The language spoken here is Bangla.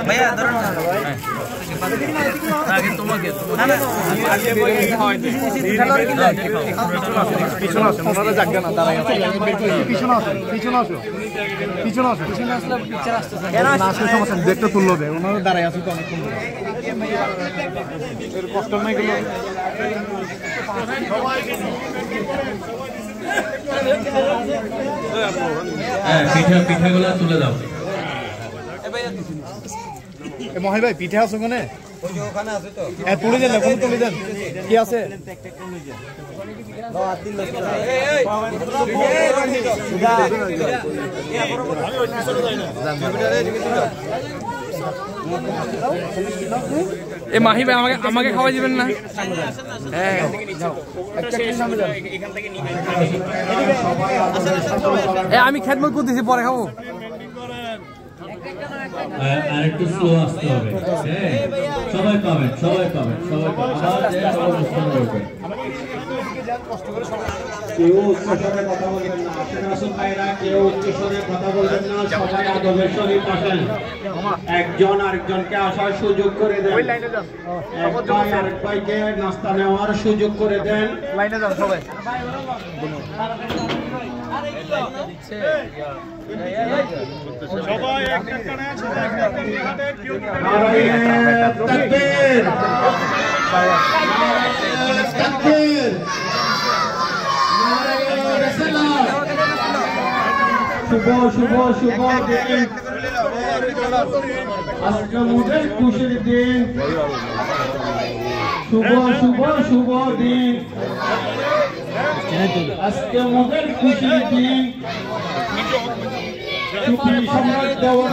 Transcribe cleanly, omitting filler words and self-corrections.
ভাইয়া ধরুন আগে তোমাকে না না পিছনে আসেন ওনারা জায়গা না দাঁড়ায় পিছনে আসেন পিছনে আসো পিছনে আসো পিছনে আসলে পিকচার আসতেছে না আসলে সমস্যা দেখতে তুলবে ওনারা দাঁড়ায় আছে তো অনেকক্ষণ এর কষ্ট নাই গুলো পিঠাগুলো তুলে দাও মহাই ভাই পিঠা আছে কোনে হ্যাঁ তুলে দেন এখন তুলে দেন কি আছে এ মাহি ভাই আমাকে খাওয়াই দিবেন না আমি খেদমত করতেছি পরে খাবো আরেকটু স্লো আসতে হবে সবাই পাবেন কেউ উচ্চস্বরে কথা বলবেন না আশেপাশের ভাইরা কেউ উচ্চস্বরে কথা বলবেন না সবাই আদবের সহিত আসেন একজন আরেকজনকে আসার সুযোগ করে দেন আরেক ভাইকে নাস্তা নেওয়ার সুযোগ করে দেন লাইনে যান সবাই সবাই এক কানে সবাই এক কানে হাতে কেউ তাকবীর তাকবীর শুভ দিন আজকে মুদের খুশির দিন শুভ দিন আজকে মুদের খুশির দিন সম্রাট দেওয়ার